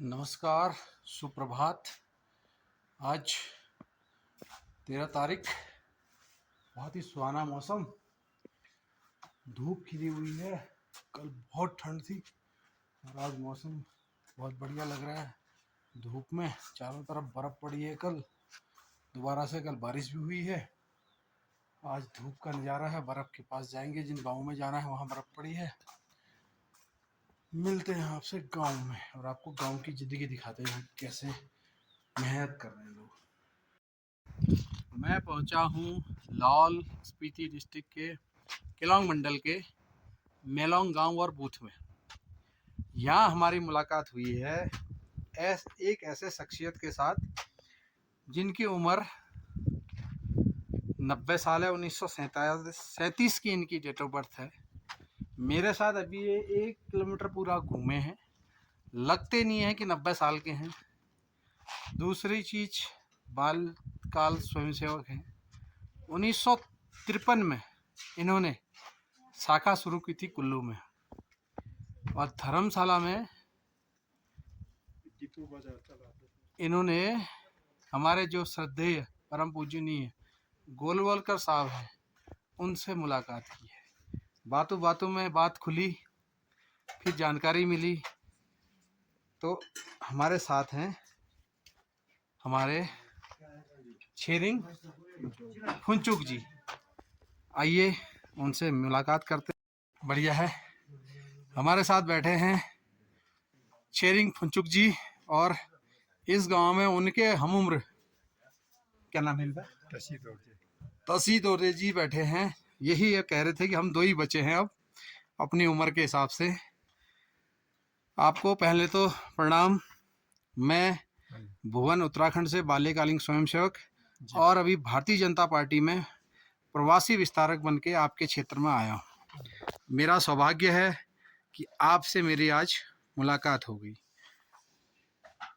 नमस्कार, सुप्रभात। आज 13 तारीख, बहुत ही सुहाना मौसम, धूप खिली हुई है। कल बहुत ठंड थी और आज मौसम बहुत बढ़िया लग रहा है। धूप में चारों तरफ बर्फ़ पड़ी है। कल दोबारा से कल बारिश भी हुई है। आज धूप का नज़ारा है। बर्फ़ के पास जाएंगे, जिन गाँव में जाना है वहाँ बर्फ़ पड़ी है। मिलते हैं आपसे गांव में और आपको गांव की ज़िंदगी दिखाते हैं कैसे मेहनत कर रहे हैं लोग। मैं पहुंचा हूं लाहौल स्पीति डिस्ट्रिक्ट के केलांग मंडल के मेलोंग गांव और बूथ में। यहाँ हमारी मुलाकात हुई है एक ऐसे शख्सियत के साथ जिनकी उम्र 90 साल है। 1937 की इनकी डेट ऑफ बर्थ है। मेरे साथ अभी ये 1 किलोमीटर पूरा घूमे हैं। लगते नहीं है कि 90 साल के हैं। दूसरी चीज़, बाल काल स्वयंसेवक हैं। 1953 में इन्होंने शाखा शुरू की थी कुल्लू में, और धर्मशाला में इन्होंने हमारे जो श्रद्धेय परम पूजनीय गोलवलकर साहब हैं उनसे मुलाकात की है। बातों बातों में बात खुली, फिर जानकारी मिली, तो हमारे साथ हैं हमारे छेरिंग फुनचुक जी। आइए उनसे मुलाकात करते। बढ़िया है। हमारे साथ बैठे हैं छेरिंग फुनचुक जी, और इस गांव में उनके हम उम्र, क्या नाम है इनका? तसी दौरे जी बैठे हैं। यही ये कह रहे थे कि हम दो ही बचे हैं अब अपनी उम्र के हिसाब से। आपको पहले तो प्रणाम। मैं भुवन उत्तराखंड से बाल्यकालीन स्वयंसेवक और अभी भारतीय जनता पार्टी में प्रवासी विस्तारक बन के आपके क्षेत्र में आया हूँ। मेरा सौभाग्य है कि आपसे मेरी आज मुलाकात हो गई।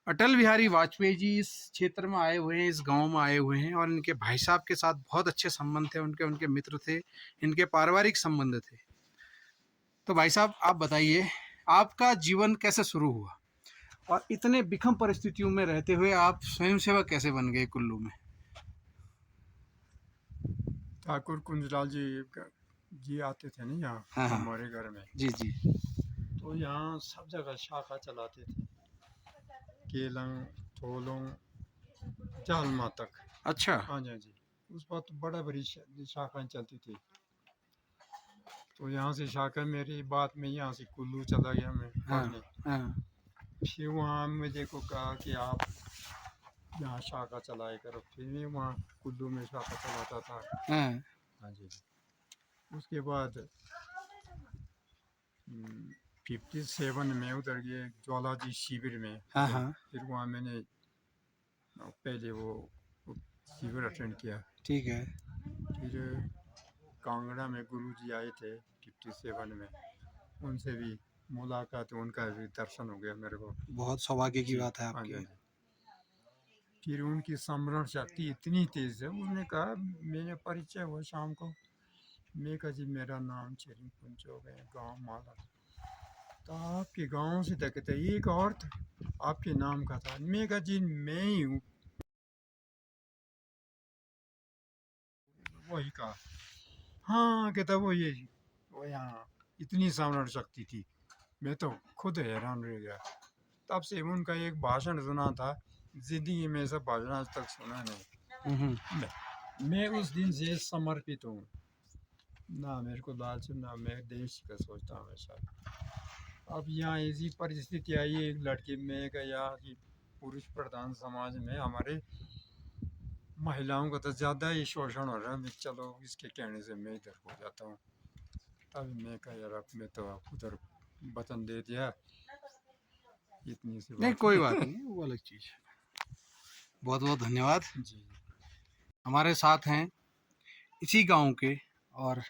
अटल बिहारी वाजपेयी जी इस क्षेत्र में आए हुए हैं, इस गांव में आए हुए हैं, और इनके भाई साहब के साथ बहुत अच्छे संबंध थे उनके मित्र थे, इनके पारिवारिक संबंध थे। तो भाई साहब, आप बताइए आपका जीवन कैसे शुरू हुआ और इतने विषम परिस्थितियों में रहते हुए आप स्वयंसेवक कैसे बन गए कुल्लू में? ठाकुर कुंजलाल जी आते थे ना यहाँ। हाँ हाँ हमारे घर में। जी जी। तो यहाँ सब जगह शाखा चलाते थे, केलंग, थोलोंग, जालमा तक। अच्छा। हाँ जी, हाँ जी। उस वक्त बड़ा बड़ी शाखाएं चलती थी। तो यहाँ से शाखा मेरी बाद में यहाँ से कुल्लू चला गया मैं हाँ पढ़ने। हाँ फिर वहाँ मुझे को कहा कि आप यहाँ शाखा चलाए करो। फिर मैं वहाँ कुल्लू में शाखा चलाता था। हाँ। हाँ जी। उसके बाद 57 में उधर ये ज्वालाजी शिविर में हाँ गए। हाँ। फिर वहाँ मैंने पहले वो शिविर अटेंड किया। ठीक है। फिर कांगड़ा में गुरुजी आए थे 57 में, उनसे भी मुलाकात, उनका भी दर्शन हो गया मेरे को। बहुत सौभाग्य की जी, बात है हाँ जी, आपके। हाँ जी। फिर उनकी स्मरण शक्ति इतनी तेज है, उसने कहा, मैंने परिचय हुआ शाम को। मैं कहा जी मेरा नाम छेरिंग फुनचुक है, गाँव माला। तो आपके गांव से देखते एक और था, आपके नाम का था। मैं कहा जी मैं ही हूँ। वही कहा, हाँ कहता वो ये वो यहाँ इतनी सामरण शक्ति थी। मैं तो खुद हैरान रह गया। तब से उनका एक भाषण सुना था, जिंदगी में ऐसा भाषण आज तक सुना नहीं। मैं उस दिन से समर्पित हूँ। ना मेरे को लालच, ना मैं देश का सोचता हूँ हमेशा। अब यहाँ ऐसी परिस्थिति आई, एक लड़की में गया कि पुरुष प्रधान समाज में हमारे महिलाओं का तो ज़्यादा ही शोषण हो रहा है। चलो इसके कहने से मैं इधर हो जाता हूँ। तब मैं कहा यार अब मैं तो उधर वतन दे दिया, इतनी सी नहीं, बात कोई है। बात नहीं, वो अलग चीज़ है। बहुत बहुत धन्यवाद। जी। हमारे साथ हैं इसी गांव के, और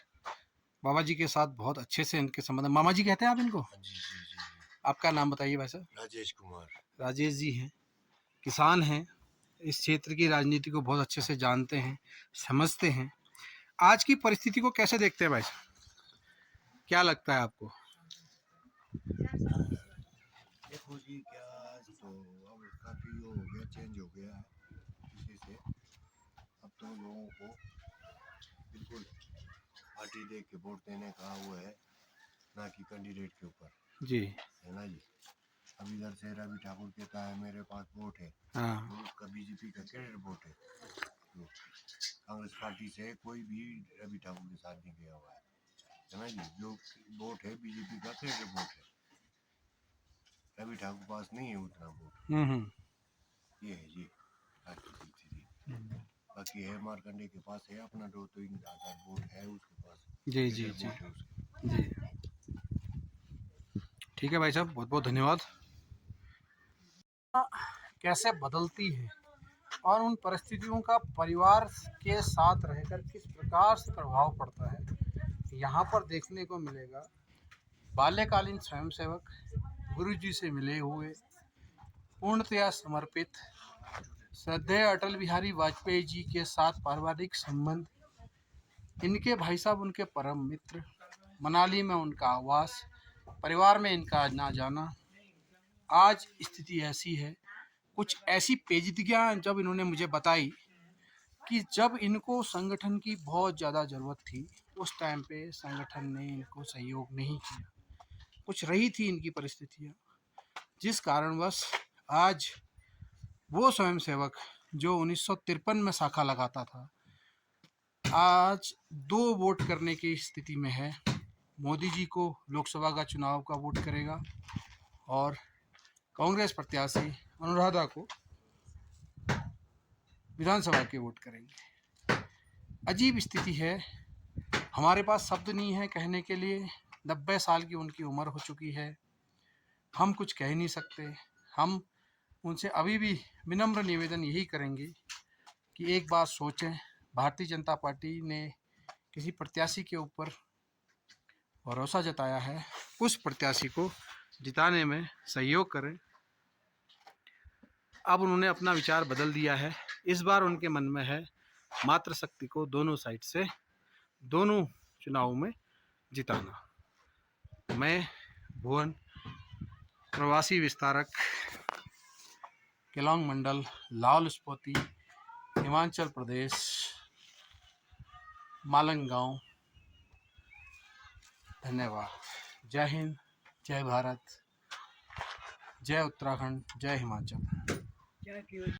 बाबा जी के साथ बहुत अच्छे से इनके संबंध। मामा जी कहते हैं आप इनको? जी जी जी जी। आपका नाम बताइए भाई साहब। राजेश कुमार। राजेश जी हैं, किसान हैं, इस क्षेत्र की राजनीति को बहुत अच्छे से जानते हैं, समझते हैं। आज की परिस्थिति को कैसे देखते हैं भाई साहब? क्या लगता है आपको? देखो जी, क्या तो अब काफ़ी वो हो गया, चेंज हो गया है इसी से। अब तो लोगों को बिल्कुल पार्टी देख के वोट देने का वो है, ना कि कैंडिडेट के ऊपर, जी। है ना जी। अब इधर से रवि ठाकुर कहता है मेरे पास वोट है, हाँ तो उसका बीजेपी का कैंडिडेट वोट है। तो कांग्रेस पार्टी से कोई भी रवि ठाकुर के साथ नहीं गया हुआ है ना जी। जो वोट है बीजेपी का कैंडिडेट वोट है, रवि ठाकुर पास नहीं है उतना वोट। ये है जी बाकी स्थिति। बाकी है मार्कंडे के पास है अपना 2-3 हज़ार वोट है उसके पास। जी जी कैंडिडेट जी वोट है उसके। जी। ठीक है भाई साहब, बहुत बहुत धन्यवाद। कैसे बदलती है और उन परिस्थितियों का परिवार के साथ रहकर किस प्रकार से प्रभाव पड़ता है, यहाँ पर देखने को मिलेगा। बाल्यकालीन स्वयंसेवक, गुरु जी से मिले हुए, पूर्णतया समर्पित, श्रद्धेय अटल बिहारी वाजपेयी जी के साथ पारिवारिक संबंध, इनके भाई साहब उनके परम मित्र, मनाली में उनका आवास, परिवार में इनका आना जाना। आज स्थिति ऐसी है, कुछ ऐसी पेचीदगियाँ जब इन्होंने मुझे बताई कि जब इनको संगठन की बहुत ज़्यादा ज़रूरत थी, उस टाइम पे संगठन ने इनको सहयोग नहीं किया। कुछ रही थी इनकी परिस्थितियाँ, जिस कारणवश आज वो स्वयंसेवक जो 1953 में शाखा लगाता था, आज 2 वोट करने की स्थिति में है। मोदी जी को लोकसभा का चुनाव का वोट करेगा और कांग्रेस प्रत्याशी अनुराधा को विधानसभा के वोट करेंगे। अजीब स्थिति है, हमारे पास शब्द नहीं है कहने के लिए। 90 साल की उनकी उम्र हो चुकी है, हम कुछ कह नहीं सकते। हम उनसे अभी भी विनम्र निवेदन यही करेंगे कि एक बार सोचें, भारतीय जनता पार्टी ने किसी प्रत्याशी के ऊपर भरोसा जताया है, उस प्रत्याशी को जिताने में सहयोग करें। अब उन्होंने अपना विचार बदल दिया है। इस बार उनके मन में है मातृशक्ति को दोनों साइड से, दोनों चुनाव में जिताना। मैं भुवन, प्रवासी विस्तारक, केलांग मंडल, लाहौल स्पीति, हिमाचल प्रदेश, मालंग गांव। धन्यवाद। जय हिंद, जय भारत, जय उत्तराखंड, जय हिमाचल।